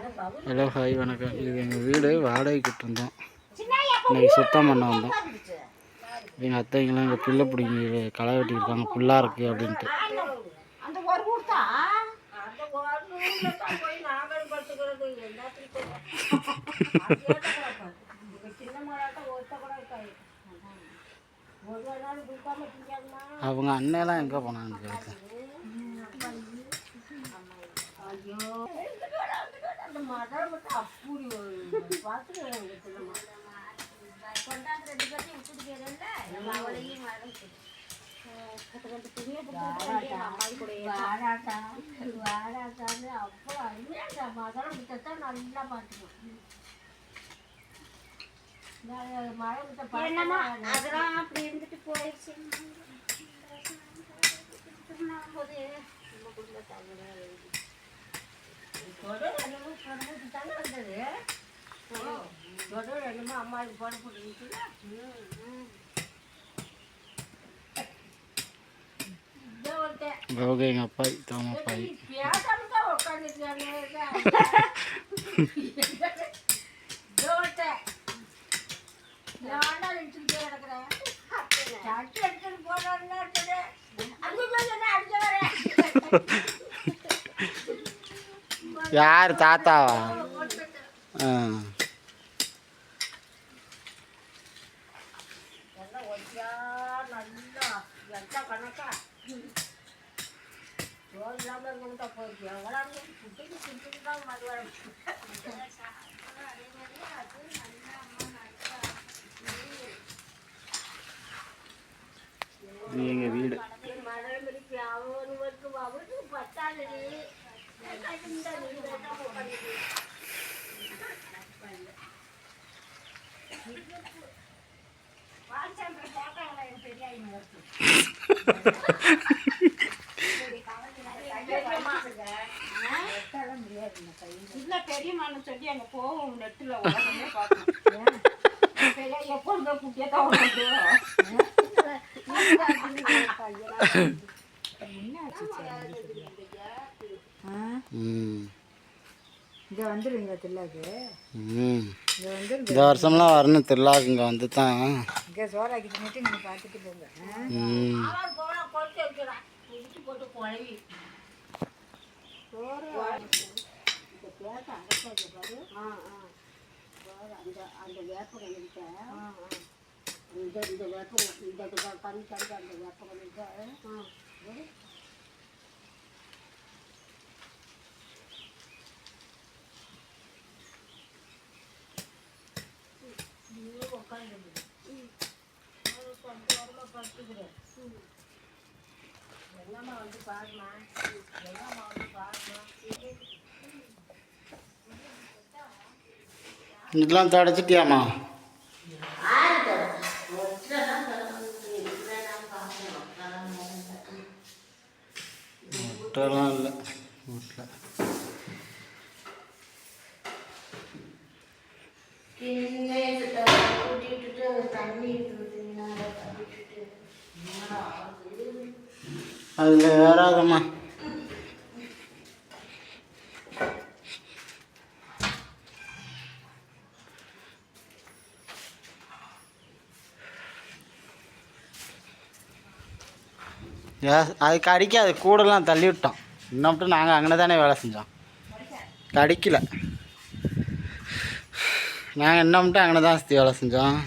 Hello hi வணக்கம். இது எங்கள் வீடு வாடகைக்கு இருந்தோம். இன்றைக்கி சுத்தம் பண்ண வந்தோம். எங்கள் அத்தைங்கெல்லாம் எங்கள் புல்லை பிடிங்கி களை வெட்டியிருக்காங்க, புல்லாக இருக்குது அப்படின்ட்டு. அவங்க அண்ணெல்லாம் எங்கே போனான்னு கேட்க அதெல்லாம் அப்படி இருந்துட்டு போயிடுச்சு. அம்மாவுக்கு போட போட்டு அவங்க எங்கள் அப்பாய் தாம அப்பாய் யார் தாத்தாவா? இது எங்கள் வீடு. பெரியமான சொல்லி அங்கே போகும் நெட்டில் உடனே பார்க்கணும். எப்போ குட்டியாக தான் இங்கே வந்துடுவீங்க திருவிழாக்கு? இங்கே வந்து இந்த வருஷம்லாம் வரணும் திருவிழாக்கு. இங்கே வந்து தான் இங்கே சோறாக்கிட்டு மட்டும் நீங்கள் பார்த்துட்டு போங்க. அந்த வேப்பகம் இருக்க இந்த வேப்பகம் இந்த கறி கறி அந்த வேப்பகம் இருக்க உட்காந்து படுத்துக்கிறேன். எல்லாமே வந்து பாருமா, எல்லாமே வந்து பாருமா. இதெல்லாம் தடைச்சிட்டியாம்மா? முட்டைலாம் இல்லை வீட்டில். அதில் வேறாதம்மா. அது கடிக்காது, கூடலாம் தள்ளி விட்டோம். இன்னும் நாங்கள் அங்கே தானே வேலை செஞ்சோம், கடிக்கல. நாங்கள் இன்னும் அங்கே தான் வேலை செஞ்சோம்.